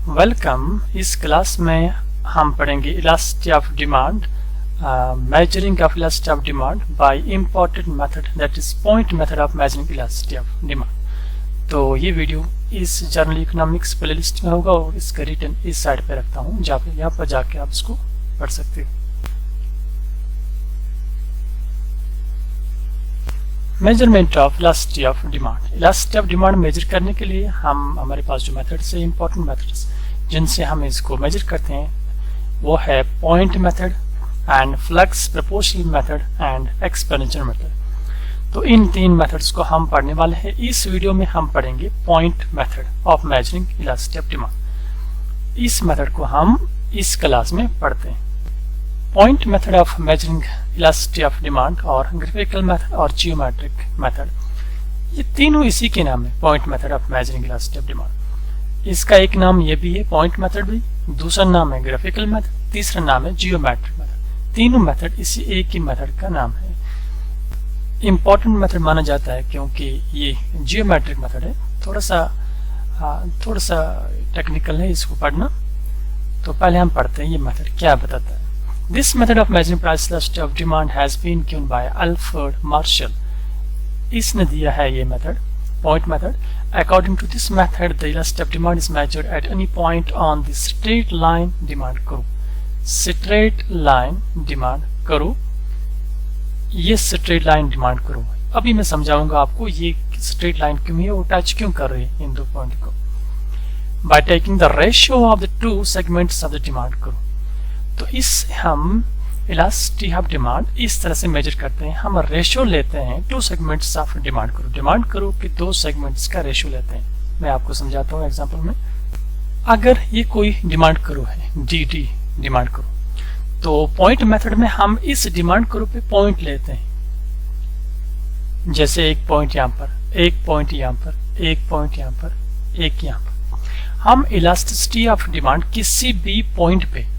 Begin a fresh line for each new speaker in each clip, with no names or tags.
Welcome. इस class में हम पढ़ेंगे elasticity of demand, measuring of elasticity of demand by important method that is point method of measuring elasticity of demand. तो ये video इस journal economics playlist में होगा और इसका रिटर्न इस साइड पे रखता हूँ, जहाँ पे यहाँ पर जाके आप इसको पढ़ सकते हो। Measurement of elasticity of demand. Elasticity of demand measure करने के लिए हमारे पास जो मेथड्स है, इंपॉर्टेंट मेथड्स जिनसे हम इसको मेजर करते हैं, वो है point method and flux proportional method and exponential method. तो इन तीन मेथड्स को हम पढ़ने वाले हैं। इस वीडियो में हम पढ़ेंगे point method of measuring elasticity of demand. इस मेथड को हम इस क्लास में पढ़ते हैं। Point method of measuring elasticity of demand और ग्राफिकल मेथड और जियोमेट्रिक मेथड, ये तीनों इसी के नाम है, point method of measuring elasticity of demand. इसका एक नाम ये भी है पॉइंट मेथड भी, दूसरा नाम है ग्राफिकल मेथड, तीसरा नाम है जियोमेट्रिक मेथड। तीनों मेथड इसी एक ही मेथड का नाम है। इंपॉर्टेंट मेथड माना जाता है क्योंकि ये जियोमेट्रिक मेथड है, थोड़ा सा टेक्निकल है इसको पढ़ना। तो पहले हम पढ़ते हैं ये मेथड क्या बताता है। This method of measuring price elasticity of demand has been given by Alfred Marshall. इसने दिया है ये method, point method. According to this method, the elasticity of demand is measured at any point on the straight line demand curve. Straight line demand curve. ये straight line demand curve। अभी मैं समझाऊंगा आपको ये straight line क्यों है और touch क्यों कर रही है इन दो पॉइंट को। By taking the ratio of the two segments of the demand curve. तो इस हम इलास्टिसिटी ऑफ डिमांड इस तरह से मेजर करते हैं। हम रेशियो लेते हैं टू सेगमेंट्स ऑफ डिमांड करो। डिमांड करो कि दो सेगमेंट्स का रेशियो लेते हैं। मैं आपको समझाता हूँ एग्जांपल में। अगर ये कोई डिमांड करो है, डी डिमांड करो, तो पॉइंट मेथड में हम इस डिमांड करो पे पॉइंट लेते हैं। जैसे एक पॉइंट यहाँ पर, एक पॉइंट यहाँ पर, एक पॉइंट यहाँ पर, एक यहाँ पर। हम इलास्टिसिटी ऑफ डिमांड किसी भी पॉइंट पे,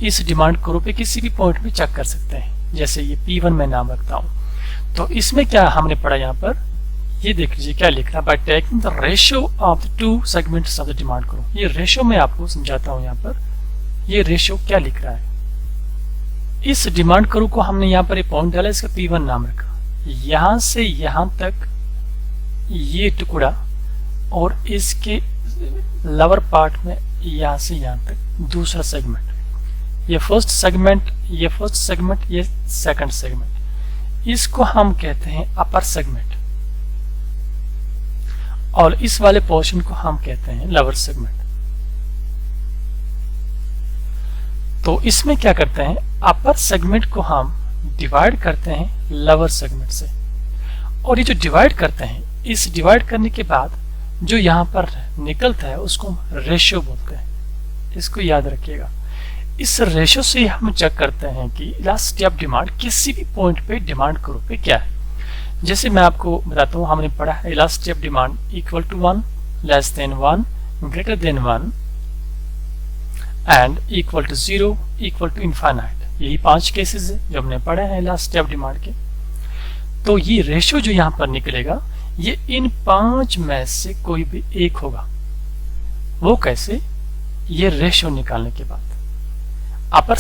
इस डिमांड करो पे किसी भी पॉइंट पे चेक कर सकते हैं। जैसे ये P1 में नाम रखता हूं। तो इसमें क्या हमने पढ़ा यहाँ पर, ये देख लीजिए क्या लिख रहा है, by taking the ratio of the two segments of the demand करो। ये रेशियो मैं आपको समझाता हूँ यहाँ पर। ये रेशियो क्या लिख रहा है, इस डिमांड करो को हमने यहाँ पर एक पॉइंट डाला, इसका P1 नाम रखा। यहां से यहां तक ये टुकड़ा और इसके लोअर पार्ट में यहां से यहां तक दूसरा सेगमेंट, ये फर्स्ट सेगमेंट, ये फर्स्ट सेगमेंट, ये सेकंड सेगमेंट, इसको हम कहते हैं अपर सेगमेंट और इस वाले पोर्शन को हम कहते हैं लोअर सेगमेंट। तो इसमें क्या करते हैं, अपर सेगमेंट को हम डिवाइड करते हैं लोअर सेगमेंट से, और ये जो डिवाइड करते हैं, इस डिवाइड करने के बाद जो यहां पर निकलता है उसको हम रेशियो बोलते हैं। इसको याद रखिएगा। इस रेशियो से हम चेक करते हैं कि इलास्टिसिटी ऑफ डिमांड किसी भी पॉइंट पे डिमांड करो पे क्या है। जैसे मैं आपको बताता हूँ, हमने पढ़ा है elasticity of demand equal to 1, less than 1, greater than 1 and equal to 0, equal to infinite. यही 5 केसेस है जो हमने पढ़े हैं इलास्टिसिटी ऑफ डिमांड के। तो ये रेशियो जो यहाँ पर निकलेगा, ये इन 5 में से कोई भी एक होगा। वो कैसे, ये रेशियो निकालने के बाद अपर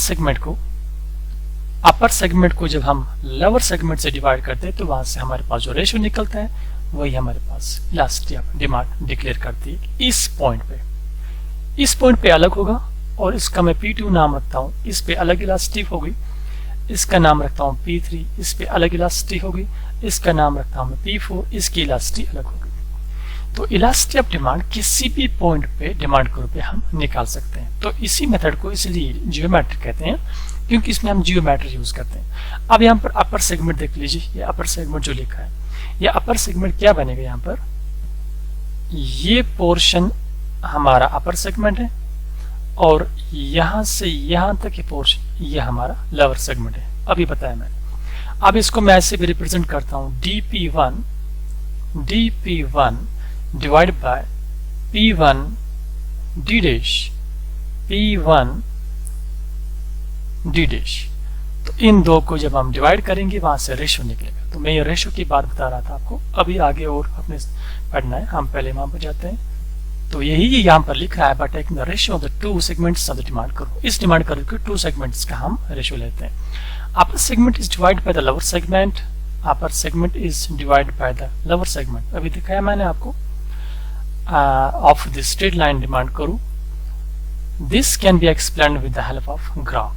सेगमेंट को जब हम लोअर सेगमेंट से डिवाइड करते हैं, तो वहां से हमारे पास जो रेशियो निकलता है वही हमारे पास इलास्टिसिटी ऑफ डिमांड डिक्लेयर करती है। इस पॉइंट पे अलग होगा और इसका मैं P2 नाम रखता हूँ, इस पे अलग इलास्टिसिटी होगी। इसका नाम रखता हूँ P3, इस पे अलग इलास्टिसिटी होगी। इसका नाम रखता हूँ P4, इसकी इलास्टिसिटी अलग होगी। तो इलास्टिसिटी ऑफ डिमांड किसी भी पॉइंट पे डिमांड करो पे हम निकाल सकते हैं। तो इसी मेथड को इसलिए जियोमेट्रिक कहते हैं क्योंकि इसमें हम जियोमेट्री यूज करते हैं। अब यहाँ पर अपर सेगमेंट देख लीजिए, ये अपर सेगमेंट जो लिखा है, ये अपर सेगमेंट क्या बनेगा, यहाँ पर ये पोर्शन हमारा अपर सेगमेंट है और यहां से यहां तक ये पोर्शन ये हमारा लोअर सेगमेंट है। अभी बताया मैंने। अब इसको मैं ऐसे भी रिप्रेजेंट करता हूं, dp1 divide by P1 d dash, P1 d dash. तो इन दो को जब हम डिवाइड करेंगे वहां से रेशियो निकलेगा। तो मैं ये रेशियो की बात बता रहा था आपको। अभी आगे और अपने पढ़ना है, हम पहले वहां पर जाते हैं। तो यही यहाँ पर लिख रहा है by taking the ratio of the two segments of the demand curve. इस डिमांड कर्व के टू सेगमेंट्स का हम रेशियो लेते हैं। Upper segment is divide by the lower segment, upper segment is divide by the lower segment. अभी दिखाया मैंने आपको of the straight line demand curve. This can be explained with the help of graph.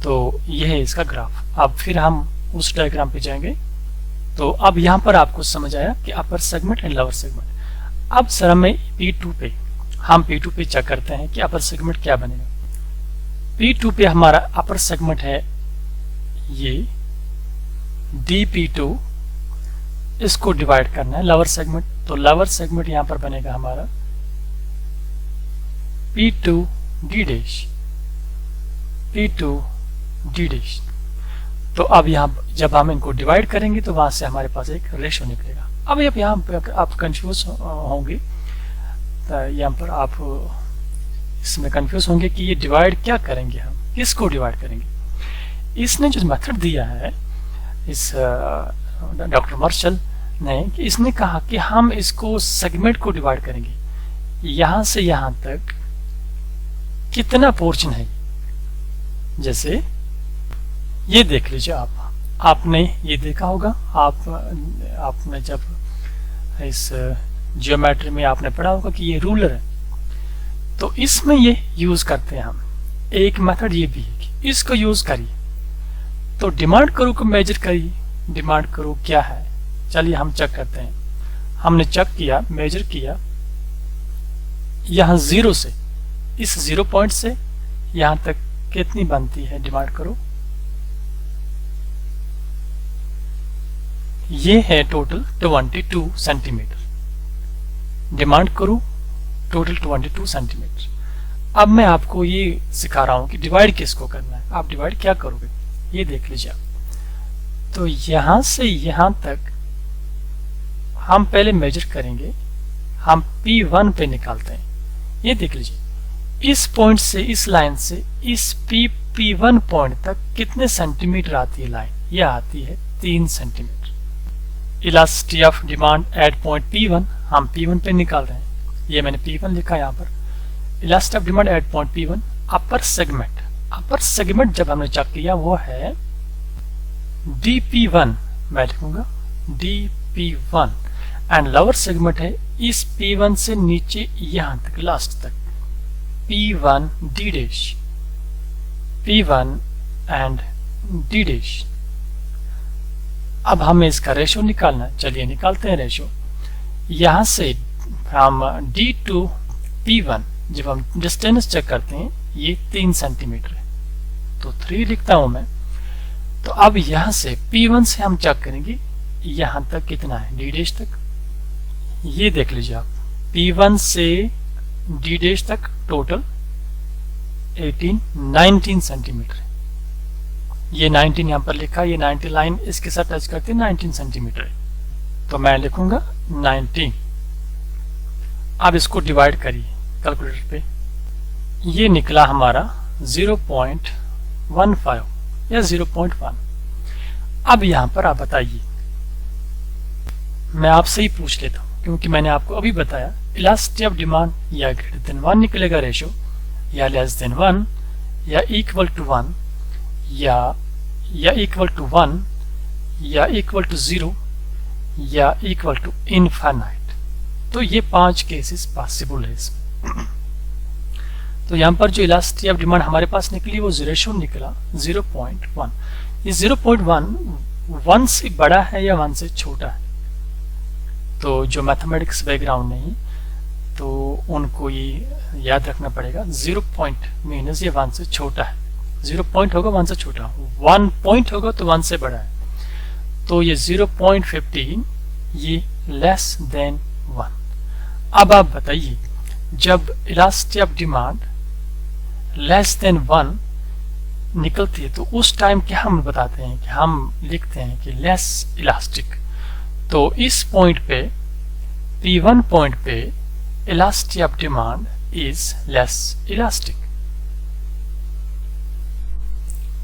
तो यह है इसका graph. अब फिर हम उस डायग्राम पे जाएंगे। तो अब यहाँ पर आपको समझ आया कि upper segment and lower segment. अब सर हमें P2 पे हम P2 पे चेक करते हैं कि अपर सेगमेंट क्या बनेगा। P2 पे हमारा अपर सेगमेंट है ये DP2, इसको डिवाइड करना है लोअर सेगमेंट। तो लोअर सेगमेंट यहाँ पर बनेगा हमारा P2D डैश, P2D डैश। तो अब यहाँ जब हम इनको डिवाइड करेंगे तो वहां से हमारे पास एक रेशियो निकलेगा। अब यहाँ पर आप कंफ्यूज होंगे, यहाँ पर आप इसमें कंफ्यूज होंगे कि ये डिवाइड क्या करेंगे, हम किसको डिवाइड करेंगे। इसने जो मेथड दिया है इस डॉक्टर मार्शल ने, कि इसने कहा कि हम इसको सेगमेंट को डिवाइड करेंगे, यहां से यहां तक कितना पोर्शन है। जैसे ये देख लीजिए आपने ये देखा होगा, आपने जब इस जियोमेट्री में आपने पढ़ा होगा कि ये रूलर है, तो इसमें ये यूज करते हैं हम। एक मेथड ये भी है कि इसको यूज करिए। तो डिमांड कर्व को मेजर करिए, डिमांड कर्व क्या है, चलिए हम चेक करते हैं। हमने चेक किया, मेजर किया, यहां 0 से, इस 0 पॉइंट से यहां तक कितनी बनती है डिमांड कर्व। ये है total 22 centimetre demand curve, total 22 centimetre. अब मैं आपको ये सिखा रहा हूं कि डिवाइड किसको करना है। आप डिवाइड क्या करोगे, ये देख लीजिए आप। तो यहां से यहां तक हम पहले मेजर करेंगे, हम P1 पे निकालते हैं। ये देख लीजिए, इस पॉइंट से, इस लाइन से इस P1 पॉइंट तक कितने सेंटीमीटर आती है लाइन, यह आती है 3 centimetre. Elasticity of demand eight point P1 हम P1 पे निकाल रहे हैं, ये मैंने P1 लिखा है यहाँ पर। Elasticity of demand eight point P1। Upper segment, upper segment जब हमने चेक किया वो है DP1, मैं लिखूंगा DP1, एंड लोअर सेगमेंट है इस P1 से नीचे यहां तक, लास्ट तक P1D dash, P1 and D dash. अब हमें इसका रेशियो निकालना है, चलिए निकालते हैं रेशियो। यहां से हम D to P1 जब हम डिस्टेंस चेक करते हैं, ये 3 सेंटीमीटर है, तो 3 लिखता हूं मैं। तो अब यहां से P1 से हम चेक करेंगे यहां तक कितना है, D डैश तक। ये देख लीजिए आप, P1 से D डैश तक टोटल 19 सेंटीमीटर है। ये 19 यहाँ पर लिखा है, ये 90 लाइन इसके साथ टच करती है, 19 सेंटीमीटर है। तो मैं लिखूंगा 19। अब इसको डिवाइड करिए कैलकुलेटर पे, ये निकला हमारा 0.15 या 0.1। अब यहां पर आप बताइए, मैं आपसे ही पूछ लेता हूं क्योंकि मैंने आपको अभी बताया इलास्टिसिटी ऑफ डिमांड या ग्रेटर देन 1 निकलेगा रेशियो, या लेस देन 1, या इक्वल टू 1, या इक्वल टू 1, या इक्वल टू 0, या इक्वल टू इनफाइनाइट। तो ये 5 केसेस पॉसिबल है इसमें। तो यहाँ पर जो इलास्टिसिटी ऑफ डिमांड हमारे पास निकली वो रेशियो निकला 0.1। ये 0.1 1 से बड़ा है या 1 से छोटा है। तो जो मैथमेटिक्स बैकग्राउंड नहीं तो उनको ये याद रखना पड़ेगा, 0 पॉइंट मीन्स ये 1 से छोटा है। 0 पॉइंट होगा 1 से छोटा, 1 पॉइंट होगा तो 1 से बड़ा है। तो ये 0.15 ये लेस देन 1। अब आप बताइए, जब elasticity of demand less than 1 निकलती है तो उस टाइम क्या हम बताते हैं कि हम लिखते हैं कि लेस इलास्टिक। तो इस पॉइंट पे P1 पॉइंट पे elasticity of demand is less elastic.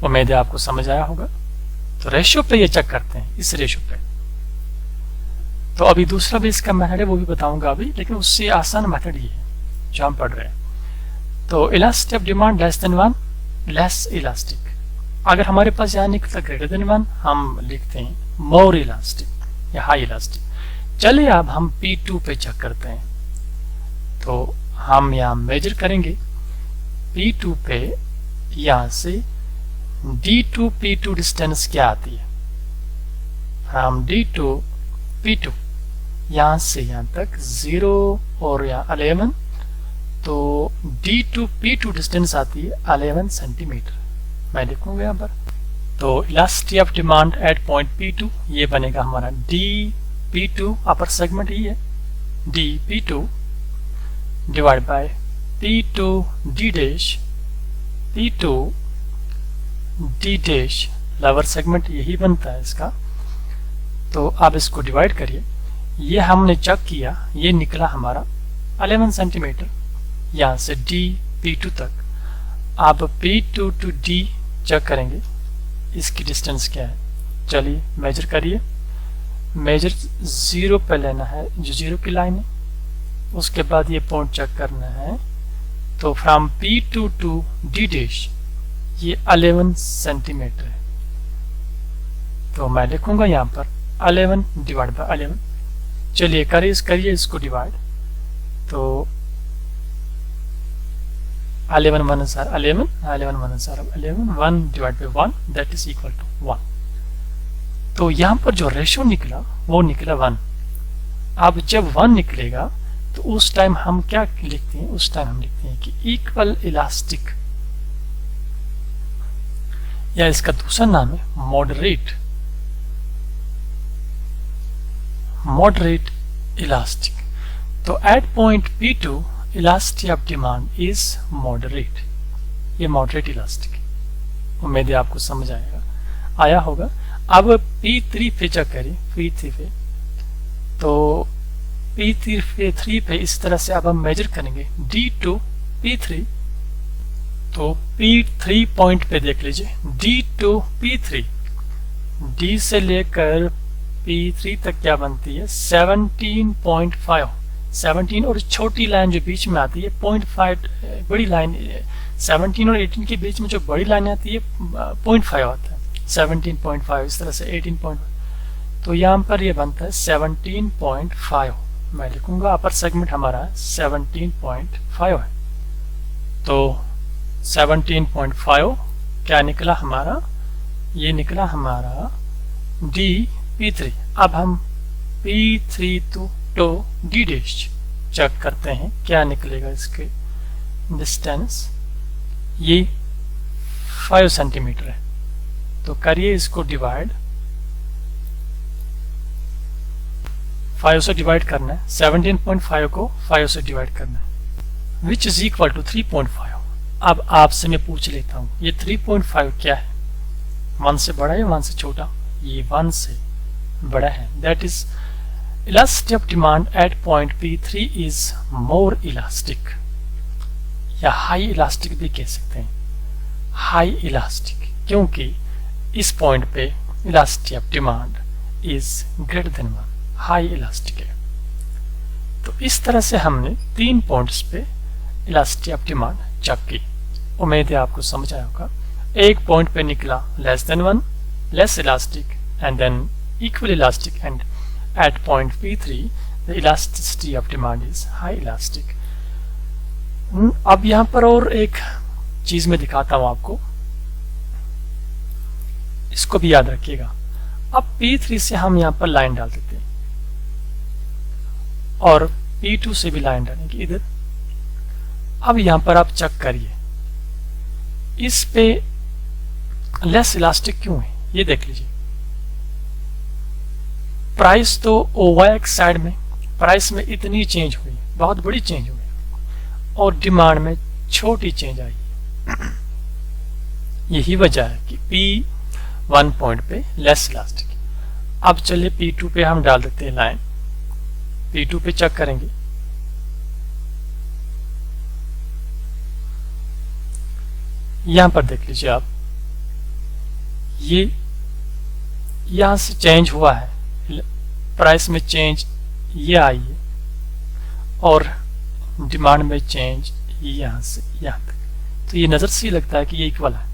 उम्मीद है आपको समझ आया होगा। तो रेशियो पे ये चेक करते हैं, इस रेशियो पे तो अभी दूसरा भी इसका मेथड है, वो भी बताऊंगा अभी, लेकिन उससे आसान मेथड ये है जो हम पढ़ रहे हैं। तो elasticity of demand less than 1, less elastic. अगर हमारे पास यहाँ निकलता ग्रेटर देन 1, हम लिखते हैं मोर इलास्टिक या हाई इलास्टिक। चलिए अब हम P2 पे चेक करते हैं। तो हम यहाँ मेजर करेंगे P2 पे, यहाँ से D2 P2 डिस्टेंस क्या आती है, फ्रॉम D2 P2 यहाँ से यहाँ तक 0 और यहाँ 11, तो D2 P2 डिस्टेंस आती है 11 सेंटीमीटर। मैं लिखूंगा यहाँ पर। तो elasticity of demand eight point P2 ये बनेगा हमारा D P2 अपर सेगमेंट ही है, D P2 divide by P2 D dash, P2 D dash lower segment, यही बनता है इसका। तो आप इसको डिवाइड करिए, ये हमने चेक किया, ये निकला हमारा 11 सेंटीमीटर यहाँ से D P2 तक। आप P2 टू D चेक करेंगे, इसकी डिस्टेंस क्या है। चलिए मेजर करिए। मेजर 0 पे लेना है, जो 0 की लाइन है, उसके बाद ये पॉइंट चेक करना है। तो from P2 to D dash ये 11 सेंटीमीटर है। तो मैं लिखूंगा यहाँ पर 11 डिवाइड बाय 11। चलिए करिए इसको डिवाइड। तो 11 1 is 11, 11 1 is 11, 1 divide by 1 that is equal to 1। तो यहाँ पर जो रेशियो निकला वो निकला 1। अब जब 1 निकलेगा तो उस टाइम हम क्या लिखते हैं, उस टाइम हम लिखते हैं कि इक्वल इलास्टिक, या इसका दूसरा नाम है मॉडरेट इलास्टिक। तो at point P2 elasticity of demand is moderate, ये मॉडरेट इलास्टिक है। उम्मीद है आपको समझ आया होगा। अब P3 पे चेक करिए, P3 पे। तो P3 पे इस तरह से अब हम मेजर करेंगे D2 P3। तो P3 पॉइंट पे देख लीजिए, D2 P3, D से लेकर P3 तक क्या बनती है 17.5, 17 और छोटी लाइन जो बीच में आती है 0.5, बड़ी लाइन 17 और 18 के बीच में जो बड़ी लाइन आती है 0.5 आता है, 17.5 इस तरह से 18. तो यहाँ पर ये बनता है 17.5. मैं लिखूंगा अपर सेगमेंट हमारा 17.5 है. तो 17.5 क्या निकला हमारा, ये निकला हमारा P3. अब हम P3 to D dash check करते हैं क्या निकलेगा इसके डिस्टेंस. ये 5 सेंटीमीटर है. तो करिए इसको डिवाइड, 5 से डिवाइड करना है, 17.5 को 5 से डिवाइड करना है, विच इज इक्वल टू 3.5. अब आपसे मैं पूछ लेता हूँ ये 3.5 क्या है, 1 से बड़ा है 1 से छोटा, ये 1 से बड़ा है. That is elasticity of demand eight point P3 is more elastic, या हाई इलास्टिक भी कह सकते हैं, हाई इलास्टिक, क्योंकि इस पॉइंट पे elasticity of demand is greater than 1, high elastic है. तो इस तरह से हमने 3 पॉइंट्स पे इलास्टिसिटी ऑफ डिमांड चेक की. उम्मीद है आपको समझ आया होगा. एक पॉइंट पे निकला less than 1, less elastic, and then equal elastic, and at point P3 the elasticity of demand is high elastic. अब यहाँ पर और एक चीज मैं दिखाता हूं आपको, इसको भी याद रखिएगा. अब P3 से हम यहाँ पर लाइन डाल देते हैं और P2 से भी लाइन डालेंगे इधर. अब यहाँ पर आप चेक करिए इस पे लेस इलास्टिक क्यों है, ये देख लीजिए. प्राइस तो OY साइड में प्राइस में इतनी चेंज हुई, बहुत बड़ी चेंज हुई, और डिमांड में छोटी चेंज आई. यही वजह है कि P1 पॉइंट पे लेस इलास्टिक. अब चलिए P2 पे हम डाल देते हैं लाइन. P2 पे चेक करेंगे, यहां पर देख लीजिए आप, ये यहां से चेंज हुआ है प्राइस में चेंज ये आई है और डिमांड में चेंज यहाँ से यहाँ तक, तो ये नज़र से ही लगता है कि ये इक्वल है,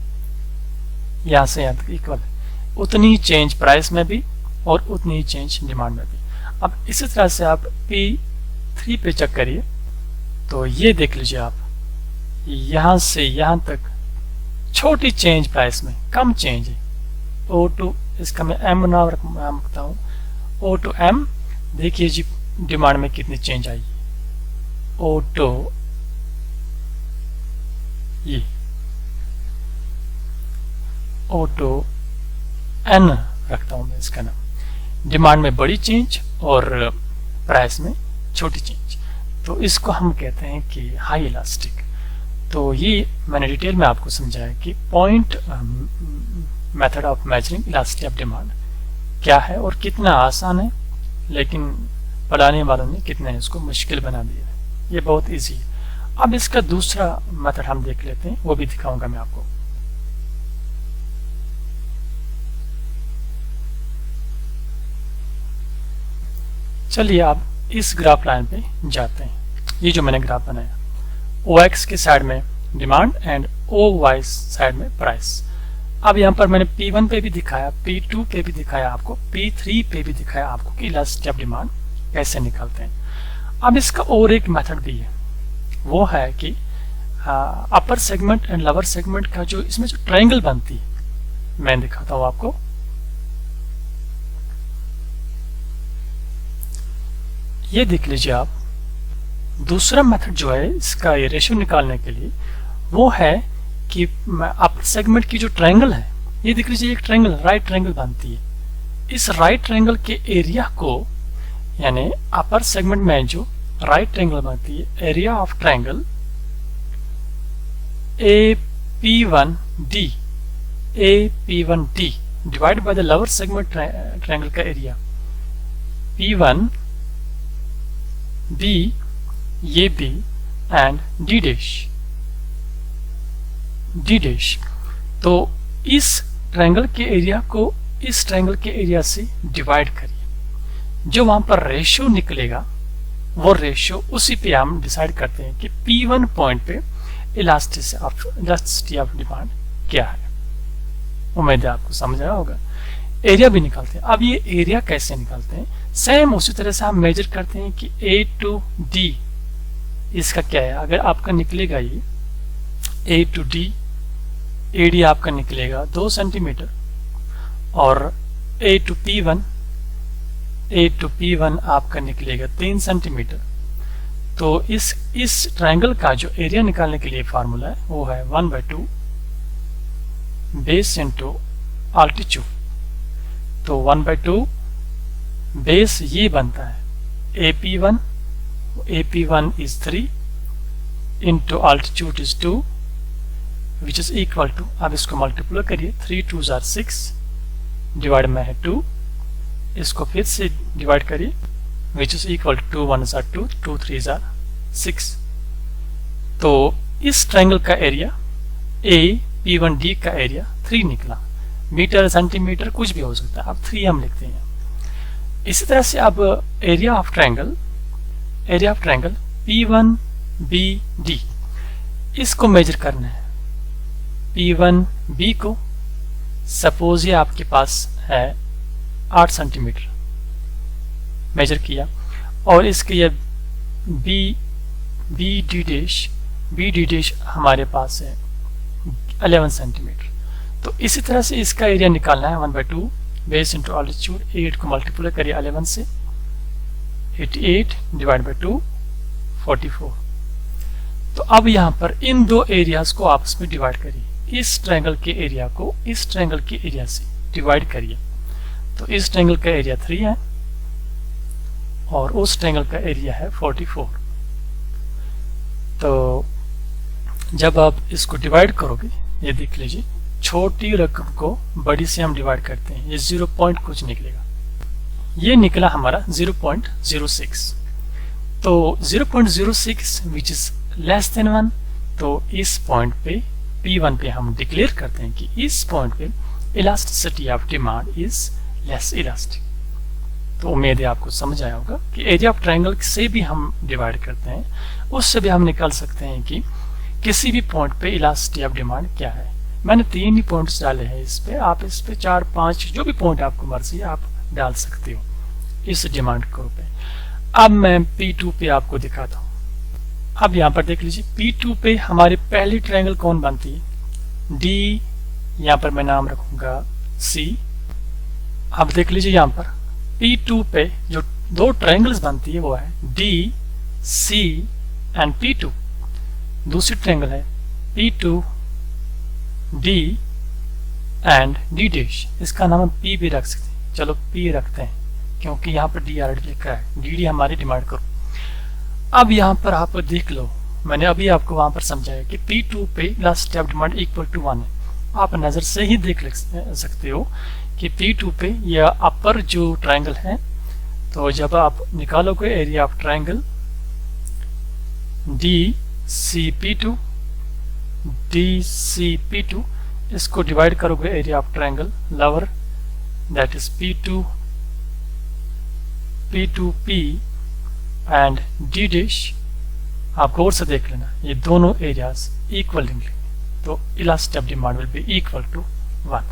यहाँ से यहाँ तक इक्वल है। उतनी चेंज प्राइस में भी और उतनी ही चेंज डिमांड में भी। अब इसी तरह से आप P3 पे चेक करिए, तो ये देख लीजिए आप, यहाँ से यहाँ तक छोटी चेंज प्राइस में, कम चेंज है। O to, इसका मैं M नाम रखता हूँ, O to M। देखिए जी डिमांड में कितनी चेंज आई, O to ये, O to N रखता हूँ मैं इसका नाम। डिमांड में बड़ी चेंज और प्राइस में छोटी चेंज, तो इसको हम कहते हैं कि हाई इलास्टिक। तो ये मैंने डिटेल में आपको समझाया कि point method of measuring elasticity of demand क्या है और कितना आसान है, लेकिन पढ़ाने वालों ने कितना इसको मुश्किल बना दिया है। ये बहुत इजी है। अब इसका दूसरा मेथड हम देख लेते हैं, वो भी दिखाऊंगा मैं आपको। चलिए आप इस ग्राफ लाइन पे जाते हैं। ये जो मैंने ग्राफ बनाया, OX के साइड में डिमांड एंड OY साइड में प्राइस। अब यहाँ पर मैंने P1 पे भी दिखाया, P2 पे भी दिखाया आपको, P3 पे भी दिखाया आपको कि इलास्टिसिटी ऑफ डिमांड कैसे निकालते हैं। अब इसका और एक मेथड भी है, वो है कि upper segment and lower segment का जो इसमें जो ट्रायंगल बनती है, मैं दिखाता हूँ आपको। ये देख लीजिए आप, दूसरा मेथड जो है इसका ये रेशियो निकालने के लिए, वो है कि अपर सेगमेंट की जो ट्रायंगल है, ये देख लीजिए एक ट्रायंगल, राइट ट्रायंगल बनती है। इस राइट ट्रायंगल के एरिया को, यानी अपर सेगमेंट में जो राइट ट्रायंगल बनती है, area of triangle AP1D divide by the lower segment triangle का एरिया P1 B, ये B एंड D डैश। तो इस ट्रायंगल के एरिया को इस ट्रायंगल के एरिया से डिवाइड करिए। जो वहां पर रेशियो निकलेगा, वो रेशियो उसी पे हम डिसाइड करते हैं कि P1 पॉइंट पे इलास्टिसिटी ऑफ डिमांड क्या है। उम्मीद है आपको समझ आया होगा। एरिया भी निकालते हैं। अब ये एरिया कैसे निकालते हैं, सेम उसी तरह से हम मेजर करते हैं कि A to D इसका क्या है। अगर आपका निकलेगा ये A to D, एरिया आपका निकलेगा 2 सेंटीमीटर, और A to P1 आपका निकलेगा 3 सेंटीमीटर। तो इस ट्रायंगल का जो एरिया निकालने के लिए फार्मूला है वो है 1/2 बेस इंटू आल्टीट्यूड। तो 1/2 बेस ये बनता है AP1 is 3 into altitude is 2 which is equal to, अब इसको मल्टीप्लाई करिए, 3 2s are 6 डिवाइड में है 2, इसको फिर से डिवाइड करिए, which is equal to 2 1s are 2 2 3s are 6। तो इस ट्रायंगल का एरिया AP1D का एरिया 3 निकला। मीटर सेंटीमीटर कुछ भी हो सकता है, अब 3 हम लिखते हैं। इसी तरह से अब एरिया ऑफ ट्रायंगल P1BD इसको मेजर करना है। P1B को सपोज ये आपके पास है 8 सेंटीमीटर मेजर किया, और इसके ये BD डैश हमारे पास है 11 सेंटीमीटर। तो इसी तरह से इसका एरिया निकालना है 1/2 बेस इंटू आल्टीट्यूड, 8 को मल्टीप्लाई करिए 11 से, 88 डिवाइड बाई 2 44। तो अब यहाँ पर इन दो एरियाज को आपस में डिवाइड करिए। इस ट्रायंगल के एरिया को इस ट्रायंगल के एरिया से डिवाइड करिए। तो इस ट्रायंगल का एरिया 3 है और उस ट्रायंगल का एरिया है 44। तो जब आप इसको डिवाइड करोगे, ये देख लीजिए, छोटी रकम को बड़ी से हम डिवाइड करते हैं, ये 0 पॉइंट कुछ निकलेगा। ये निकला हमारा 0.06। तो 0.06 विच इज लेस देन 1। तो इस पॉइंट पे P1 पे हम डिक्लेयर करते हैं कि इस पॉइंट पे elasticity of demand is less elastic. तो उम्मीद है आपको समझ आया होगा कि एरिया ऑफ ट्रायंगल से भी हम डिवाइड करते हैं, उससे भी हम निकाल सकते हैं कि किसी भी पॉइंट पे इलास्टिसिटी ऑफ डिमांड क्या है। मैंने 3 ही पॉइंट्स डाले हैं इस पे, आप इस पे 4-5 जो भी पॉइंट आपको मर्जी है आप डाल सकते हो इस डिमांड कर्व पे। अब मैं P2 पे आपको दिखाता हूँ। अब यहाँ पर देख लीजिए P2 पे हमारी पहली ट्रायंगल कौन बनती है, D, यहाँ पर मैं नाम रखूंगा C। अब देख लीजिए यहाँ पर P2 पे जो 2 ट्रायंगल्स बनती है वो है D, C एंड P2। दूसरी ट्रायंगल है P2, D and D dash, इसका नाम हम P भी रख सकते हैं। चलो P रखते हैं क्योंकि यहाँ पर D ऑलरेडी लिखा है, DD हमारी डिमांड करो। अब यहाँ पर आप देख लो, मैंने अभी आपको वहां पर समझाया कि P2 पे elasticity of demand equal to 1 है। आप नजर से ही देख सकते हो कि P2 पे यह अपर जो ट्रायंगल है, तो जब आप निकालोगे area of triangle DCP2, DCP2, इसको डिवाइड करोगे area of triangle lower that is P2, P2P and D dash, आप गौर से देख लेना ये दोनों एरियाज इक्वल निकलेंगे, तो elasticity of demand will be equal to 1।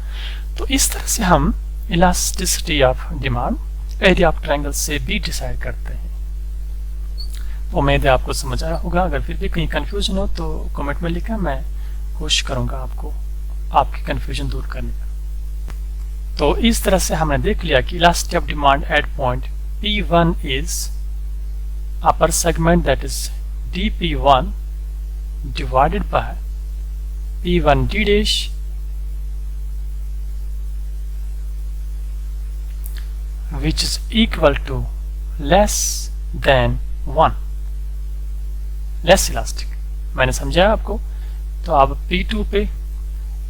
तो इस तरह से हम elasticity of demand area of triangle से भी डिसाइड करते हैं। उम्मीद है आपको समझ आया होगा। अगर फिर भी कहीं कंफ्यूजन हो तो कमेंट में लिखें, मैं कोशिश करूंगा आपको आपकी कंफ्यूजन दूर करने का। तो इस तरह से हमने देख लिया कि elasticity of demand eight point P1 is upper segment that is dP1 divided by P1 D dash which is equal to less than 1, less elastic। मैंने समझाया आपको। तो अब P2 पे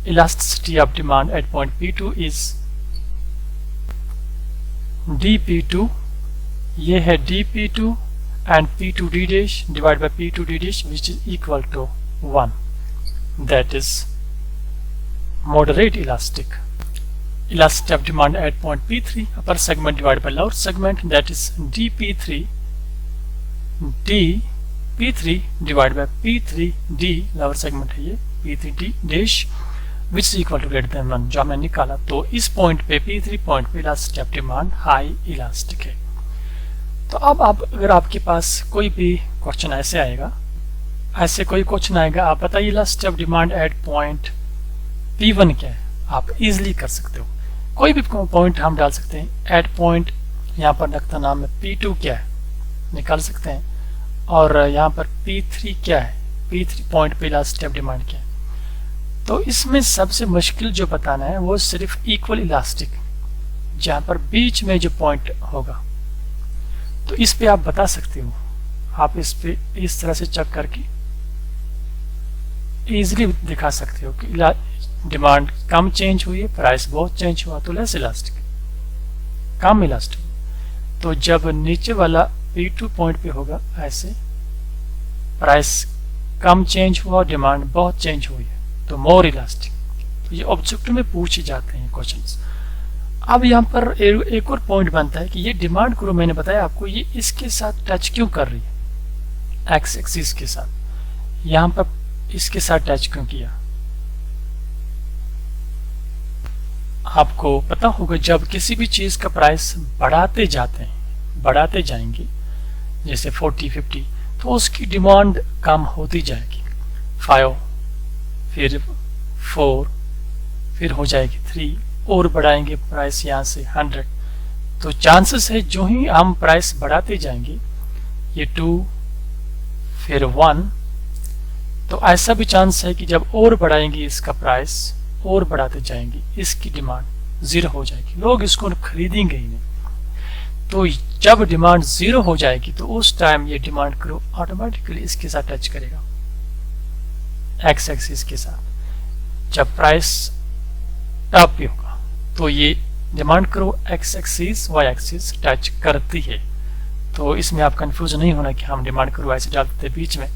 elasticity of demand at point P2 is dP2, ये है dP2 and P2D dash divided by P2D dash which is equal to 1, that is moderate elastic। Elasticity of demand at point P3, upper segment divided by lower segment, that is dP3 dP3 divided by P3D, lower segment है ये P3D dash which is equal to greater than 1, जो हमने निकाला। तो इस point पे P3 point पे elasticity of demand high elastic है। तो अब आप अगर आपके पास कोई भी क्वेश्चन ऐसे आएगा, ऐसे कोई क्वेश्चन आएगा, आप बताइए elasticity of demand eight point P1 क्या है, आप इजीली कर सकते हो। कोई भी पॉइंट हम डाल सकते हैं एट पॉइंट, यहाँ पर रखता नाम है P2 क्या है निकाल सकते हैं, और यहाँ पर P3 क्या है, P3 पॉइंट पे इलास्टिसिटी ऑफ डिमांड क्या है। तो इसमें सबसे मुश्किल जो बताना है वो सिर्फ इक्वल इलास्टिक, जहाँ पर बीच में जो पॉइंट होगा, तो इस पे आप बता सकते हो। आप इस पे इस तरह से चेक करके इजीली दिखा सकते हो कि डिमांड कम चेंज हुई है, प्राइस बहुत चेंज हुआ तो लेस इलास्टिक, कम इलास्टिक। तो जब नीचे वाला P2 पॉइंट पे होगा ऐसे, प्राइस कम चेंज हुआ, डिमांड बहुत चेंज हुई है तो मोर इलास्टिक। तो ये ऑब्जेक्टिव में पूछे जाते हैं क्वेश्चंस। अब यहाँ पर एक और पॉइंट बनता है कि ये डिमांड कर्व मैंने बताया आपको, ये इसके साथ टच क्यों कर रही है, एक्स एक्सिस के साथ, यहाँ पर इसके साथ टच क्यों किया। आपको पता होगा जब किसी भी चीज का प्राइस बढ़ाते जाते हैं, बढ़ाते जाएंगे जैसे 40-50, तो उसकी डिमांड कम होती जाएगी, 5, फिर 4, फिर हो जाएगी 3, और बढ़ाएंगे प्राइस यहाँ से 100। तो चांसेस है जो ही हम प्राइस बढ़ाते जाएंगे, ये 2 फिर 1, तो ऐसा भी चांस है कि जब और बढ़ाएंगे इसका प्राइस, और बढ़ाते जाएंगे, इसकी डिमांड 0 हो जाएगी, लोग इसको खरीदेंगे ही नहीं। तो जब डिमांड 0 हो जाएगी तो उस टाइम ये डिमांड कर्व ऑटोमेटिकली इसके साथ टच करेगा, एक्स एक्सिस के साथ। जब प्राइस टॉप पे होगा तो ये demand curve x axis y axis touch करती है। तो इसमें आप कंफ्यूज नहीं होना कि हम डिमांड कर्व ऐसे डालते थे बीच में,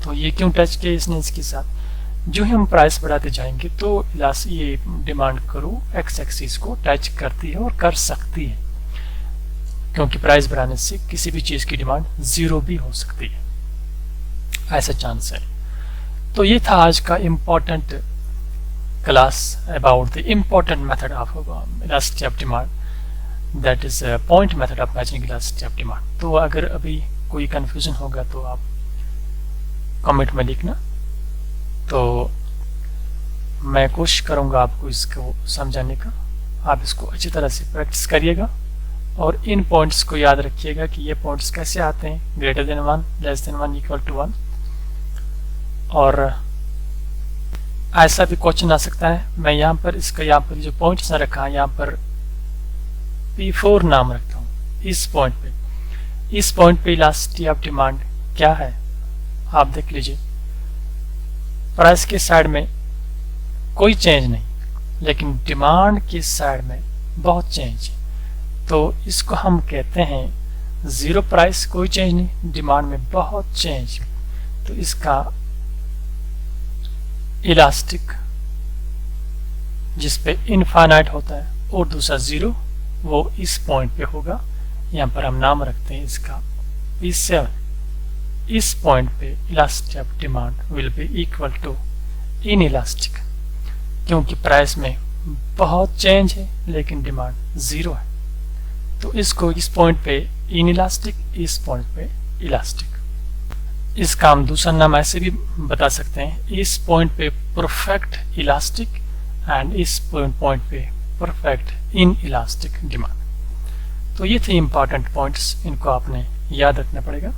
तो ये क्यों टच किया इसने इसके साथ। जो ही हम प्राइस बढ़ाते जाएंगे तो ये डिमांड कर्व एक्स एक्सिस को टच करती है और कर सकती है। क्योंकि प्राइस बढ़ाने से किसी भी चीज़ की डिमांड ज़ीरो भी हो सकती है, ऐसा चांस है। तो ये था आज का important class about the important method of elasticity of demand, that is point method of matching elasticity of demand. तो अगर अभी कोई कंफ्यूजन होगा तो आप कमेंट में लिखना, तो मैं कोशिश करूंगा आपको इसको समझाने का। आप इसको अच्छी तरह से प्रैक्टिस करिएगा और इन पॉइंट्स को याद रखिएगा कि ये पॉइंट्स कैसे आते हैं, greater than 1, less than 1, equal to 1। और ऐसा भी क्वेश्चन आ सकता है, मैं यहाँ पर इसका यहाँ पर जो पॉइंट्स ना रखा है यहाँ पर P4 नाम रखता हूँ। इस पॉइंट पे इलास्टिसिटी ऑफ डिमांड क्या है आप देख लीजिए। प्राइस के साइड में कोई चेंज नहीं, लेकिन डिमांड की साइड में बहुत चेंज है, तो इसको हम कहते हैं जीरो प्राइस, कोई चेंज नहीं, डिमांड में बहुत चेंज। तो इसका इलास्टिक जिस पे इनफाइनाइट होता है और दूसरा जीरो, वो इस पॉइंट पे होगा। यहाँ पर हम नाम रखते हैं इसका P7। इस पॉइंट पे elasticity of demand will be equal to inelastic, क्योंकि प्राइस में बहुत चेंज है लेकिन डिमांड ज़ीरो है। तो इसको इस पॉइंट पे इन इलास्टिक, इस पॉइंट पे इलास्टिक। इसका हम दूसरा नाम ऐसे भी बता सकते हैं, इस पॉइंट पे परफेक्ट इलास्टिक एंड इस पॉइंट पे परफेक्ट इन इलास्टिक डिमांड। तो ये थे इंपॉर्टेंट पॉइंट्स, इनको आपने याद रखना पड़ेगा।